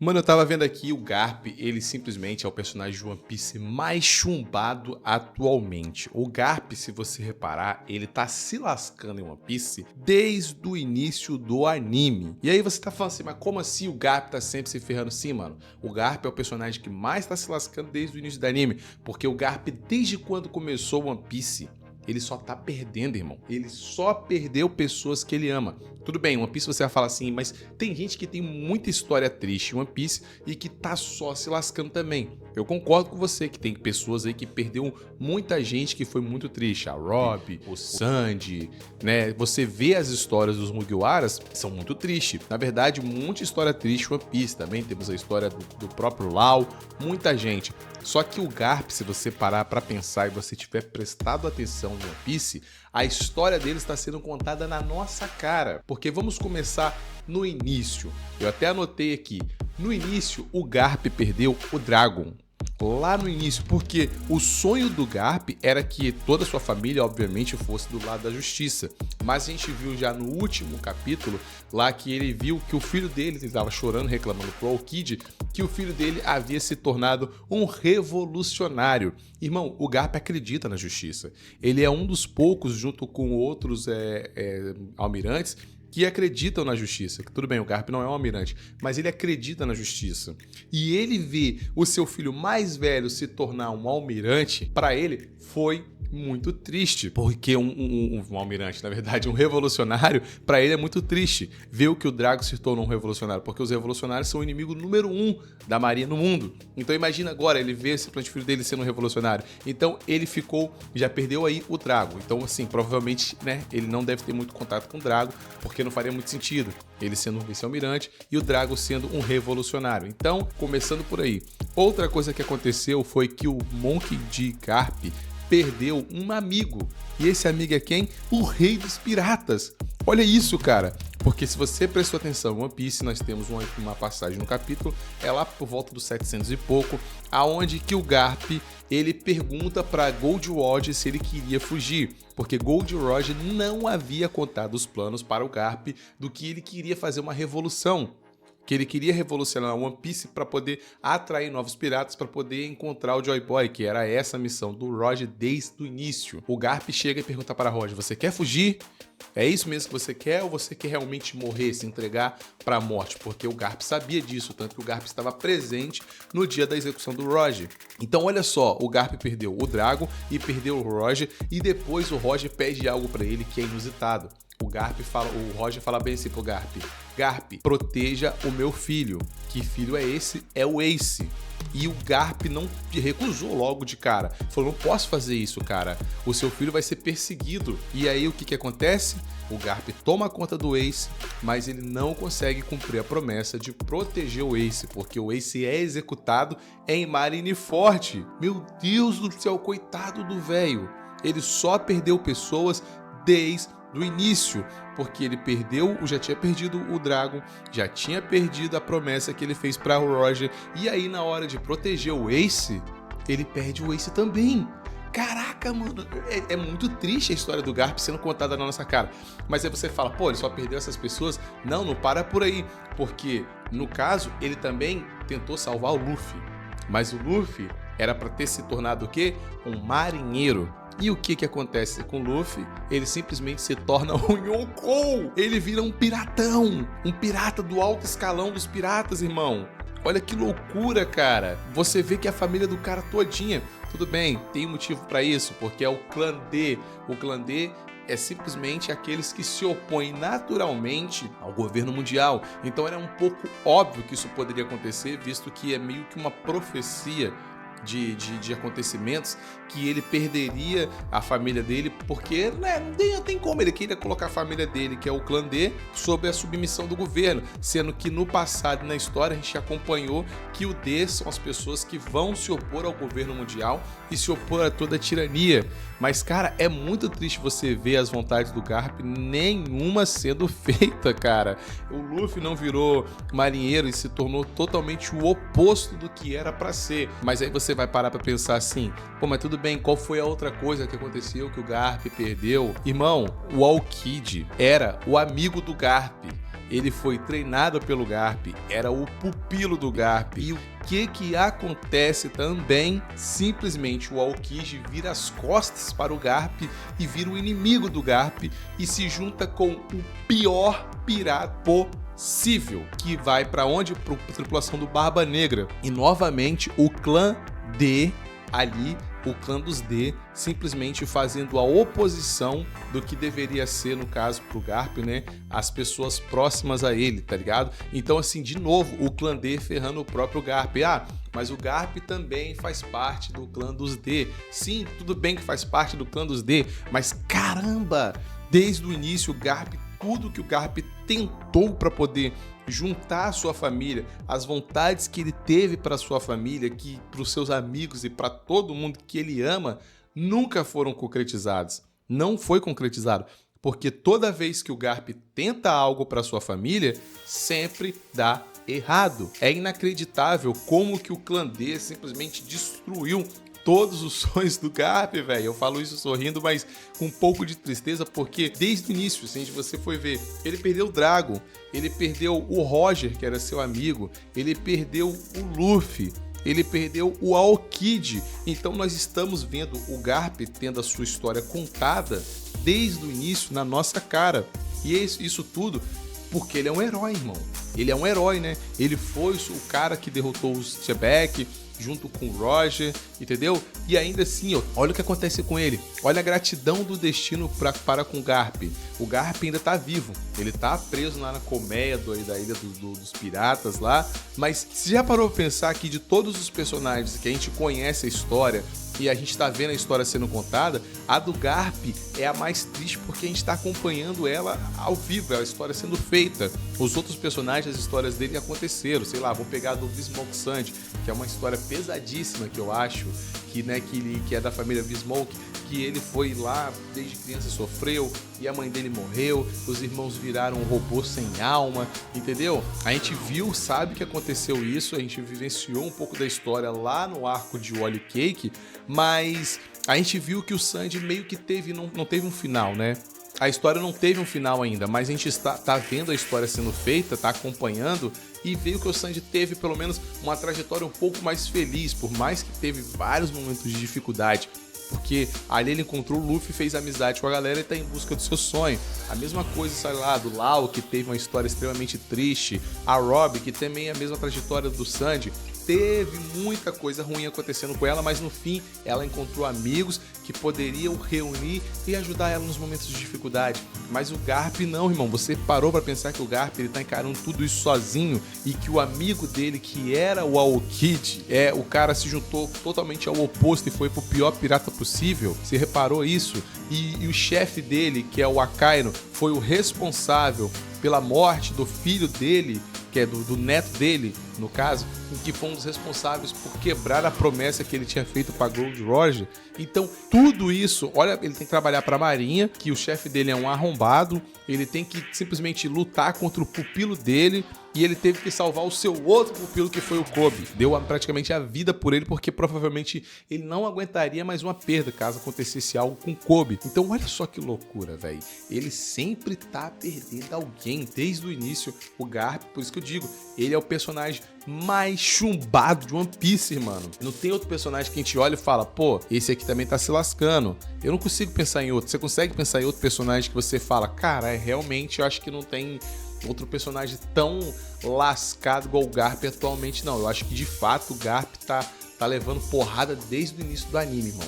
Mano, eu tava vendo aqui o Garp, ele simplesmente é o personagem de One Piece mais chumbado atualmente. O Garp, se você reparar, ele tá se lascando em One Piece desde o início do anime. E aí você tá falando assim, mas como assim o Garp tá sempre se ferrando? Sim, mano. O Garp é o personagem que mais tá se lascando desde o início do anime, porque o Garp, desde quando começou One Piece, ele só tá perdendo, irmão. Ele só perdeu pessoas que ele ama. Tudo bem, One Piece você vai falar assim, mas tem gente que tem muita história triste em One Piece e que tá só se lascando também. Eu concordo com você que tem pessoas aí que perdeu muita gente que foi muito triste. A Robin, o Sandy, né? Você vê as histórias dos Mugiwaras, são muito tristes. Na verdade, muita história triste em One Piece. Também temos a história do próprio Lau, muita gente. Só que o Garp, se você parar pra pensar e você tiver prestado atenção no One Piece, a história dele está sendo contada na nossa cara. Porque vamos começar no início. Eu até anotei aqui. No início, o Garp perdeu o Dragon. Lá no início, porque o sonho do Garp era que toda a sua família, obviamente, fosse do lado da justiça. Mas a gente viu já no último capítulo, lá que ele viu que o filho dele, ele estava chorando, reclamando pro Aokiji, que o filho dele havia se tornado um revolucionário. Irmão, o Garp acredita na justiça. Ele é um dos poucos, junto com outros almirantes, que acreditam na justiça. Tudo bem, o Garp não é um almirante, mas ele acredita na justiça. E ele vê o seu filho mais velho se tornar um almirante, para ele foi muito triste, porque um almirante, na verdade, um revolucionário, para ele é muito triste ver o que o Drago se tornou um revolucionário, porque os revolucionários são o inimigo número 1 da marinha no mundo. Então imagina agora ele ver esse filho dele sendo um revolucionário. Então ele já perdeu aí o Drago. Então assim, provavelmente, né, ele não deve ter muito contato com o Drago, porque não faria muito sentido ele sendo um vice-almirante e o Drago sendo um revolucionário. Então, começando por aí. Outra coisa que aconteceu foi que o Monkey D. Garp perdeu um amigo. E esse amigo é quem? O Rei dos Piratas. Olha isso, cara. Porque se você prestou atenção em One Piece, nós temos uma passagem no capítulo, é lá por volta dos 700 e pouco, aonde que o Garp, ele pergunta para Gold Roger se ele queria fugir, porque Gold Roger não havia contado os planos para o Garp do que ele queria fazer uma revolução. Que ele queria revolucionar One Piece para poder atrair novos piratas, para poder encontrar o Joy Boy, que era essa a missão do Roger desde o início. O Garp chega e pergunta para Roger, você quer fugir? É isso mesmo que você quer ou você quer realmente morrer, se entregar para a morte? Porque o Garp sabia disso, tanto que o Garp estava presente no dia da execução do Roger. Então olha só, o Garp perdeu o Dragon e perdeu o Roger, e depois o Roger pede algo para ele que é inusitado. O Roger fala bem assim pro Garp: Garp, proteja o meu filho. Que filho é esse? É o Ace. E o Garp não recusou logo de cara. Falou, não posso fazer isso, cara. O seu filho vai ser perseguido. E aí o que acontece? O Garp toma conta do Ace, mas ele não consegue cumprir a promessa de proteger o Ace, porque o Ace é executado em Marineford. Meu Deus do céu, coitado do velho. Ele só perdeu pessoas desde do início, porque ele já tinha perdido o Dragon, já tinha perdido a promessa que ele fez para o Roger, e aí na hora de proteger o Ace, ele perde o Ace também. Caraca, mano, é muito triste a história do Garp sendo contada na nossa cara. Mas aí você fala, pô, ele só perdeu essas pessoas? Não para por aí, porque no caso, ele também tentou salvar o Luffy, mas o Luffy era para ter se tornado o quê? Um marinheiro. E o que acontece com o Luffy? Ele simplesmente se torna um Yonkou! Ele vira um piratão! Um pirata do alto escalão dos piratas, irmão! Olha que loucura, cara! Você vê que a família do cara todinha... Tudo bem, tem um motivo pra isso, porque é o clã D. O clã D é simplesmente aqueles que se opõem naturalmente ao governo mundial. Então era um pouco óbvio que isso poderia acontecer, visto que é meio que uma profecia de acontecimentos, que ele perderia a família dele, porque né, não tem como, ele queria colocar a família dele, que é o clã D, sob a submissão do governo, sendo que no passado, na história, a gente acompanhou que o D são as pessoas que vão se opor ao governo mundial e se opor a toda a tirania. Mas, cara, é muito triste você ver as vontades do Garp, nenhuma sendo feita, cara. O Luffy não virou marinheiro e se tornou totalmente o oposto do que era pra ser. Mas aí você vai parar pra pensar assim, pô, mas tudo bem, qual foi a outra coisa que aconteceu que o Garp perdeu? Irmão, o Aokiji era o amigo do Garp. ele foi treinado pelo Garp, era o pupilo do Garp. E o que acontece também? Simplesmente o Aokiji vira as costas para o Garp e vira o inimigo do Garp e se junta com o pior pirata possível, que vai para onde? Para a tripulação do Barba Negra. E novamente o clã D ali, o clã dos D, simplesmente fazendo a oposição do que deveria ser, no caso, pro Garp, né? As pessoas próximas a ele, tá ligado? Então, assim, de novo, o clã D ferrando o próprio Garp. Ah, mas o Garp também faz parte do clã dos D. Sim, tudo bem que faz parte do clã dos D, mas caramba! Desde o início, o Garp, tudo que o Garp tentou para poder juntar a sua família, as vontades que ele teve para sua família, que para os seus amigos e para todo mundo que ele ama, nunca foram concretizados. Não foi concretizado, porque toda vez que o Garp tenta algo para sua família, sempre dá errado. É inacreditável como que o clã D simplesmente destruiu todos os sonhos do Garp, velho. Eu falo isso sorrindo, mas com um pouco de tristeza, porque desde o início, se você foi ver, ele perdeu o Dragon, ele perdeu o Roger, que era seu amigo, ele perdeu o Luffy, ele perdeu o Aokiji. Então nós estamos vendo o Garp tendo a sua história contada desde o início na nossa cara. E isso tudo porque ele é um herói, irmão. Ele é um herói, né? Ele foi o cara que derrotou o Shebeck junto com o Roger, entendeu? E ainda assim, ó, olha o que acontece com ele. Olha a gratidão do destino para com o Garp. O Garp ainda tá vivo. Ele tá preso lá na colmeia da ilha dos piratas lá. Mas você já parou pra pensar que de todos os personagens que a gente conhece a história e a gente tá vendo a história sendo contada, a do Garp é a mais triste porque a gente tá acompanhando ela ao vivo, a história sendo feita. Os outros personagens, as histórias dele aconteceram, sei lá, vou pegar a do Smoke Sand, que é uma história pesadíssima que eu acho, que é da família Smoke, que ele foi lá, desde criança sofreu, e a mãe dele morreu, os irmãos viraram um robô sem alma, entendeu? A gente viu, sabe que aconteceu isso, a gente vivenciou um pouco da história lá no arco de Wally Cake, mas a gente viu que o Sandy meio que não teve um final, né? A história não teve um final ainda, mas a gente tá vendo a história sendo feita, tá acompanhando e veio que o Sandy teve pelo menos uma trajetória um pouco mais feliz, por mais que teve vários momentos de dificuldade. Porque ali ele encontrou o Luffy, fez amizade com a galera e tá em busca do seu sonho. A mesma coisa, sei lá, do Lau, que teve uma história extremamente triste. A Robin, que também é a mesma trajetória do Sandy. Teve muita coisa ruim acontecendo com ela, mas no fim ela encontrou amigos que poderiam reunir e ajudar ela nos momentos de dificuldade. Mas o Garp não, irmão. Você parou pra pensar que o Garp ele tá encarando tudo isso sozinho e que o amigo dele, que era o Aokiji, o cara se juntou totalmente ao oposto e foi pro pior pirata possível? Você reparou isso? E o chefe dele, que é o Akainu, foi o responsável pela morte do filho dele, que é do neto dele, no caso, que foi um dos responsáveis por quebrar a promessa que ele tinha feito para Gold Roger. Então, tudo isso, olha, ele tem que trabalhar para a Marinha, que o chefe dele é um arrombado, ele tem que simplesmente lutar contra o pupilo dele, e ele teve que salvar o seu outro pupilo, que foi o Kobe. Deu praticamente a vida por ele, porque provavelmente ele não aguentaria mais uma perda caso acontecesse algo com o Kobe. Então olha só que loucura, velho. Ele sempre tá perdendo alguém desde o início. O Garp, por isso que eu digo, ele é o personagem mais chumbado de One Piece, mano. Não tem outro personagem que a gente olha e fala, pô, esse aqui também tá se lascando. Eu não consigo pensar em outro. Você consegue pensar em outro personagem que você fala, cara, realmente eu acho que não tem outro personagem tão lascado igual o Garp atualmente, não. Eu acho que de fato o Garp tá levando porrada desde o início do anime, irmão.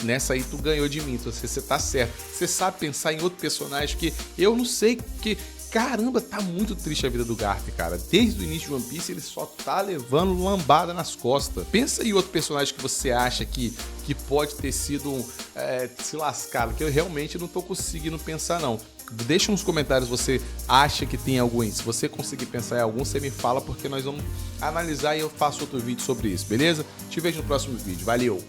Nessa aí tu ganhou de mim, você tá certo. Você sabe pensar em outro personagem que eu não sei, que caramba, tá muito triste a vida do Garp, cara. Desde o início de One Piece ele só tá levando lambada nas costas. Pensa em outro personagem que você acha que pode ter sido se lascado, que eu realmente não tô conseguindo pensar, não. Deixa nos comentários se você acha que tem algum aí. Se você conseguir pensar em algum, você me fala, porque nós vamos analisar e eu faço outro vídeo sobre isso, beleza? Te vejo no próximo vídeo. Valeu!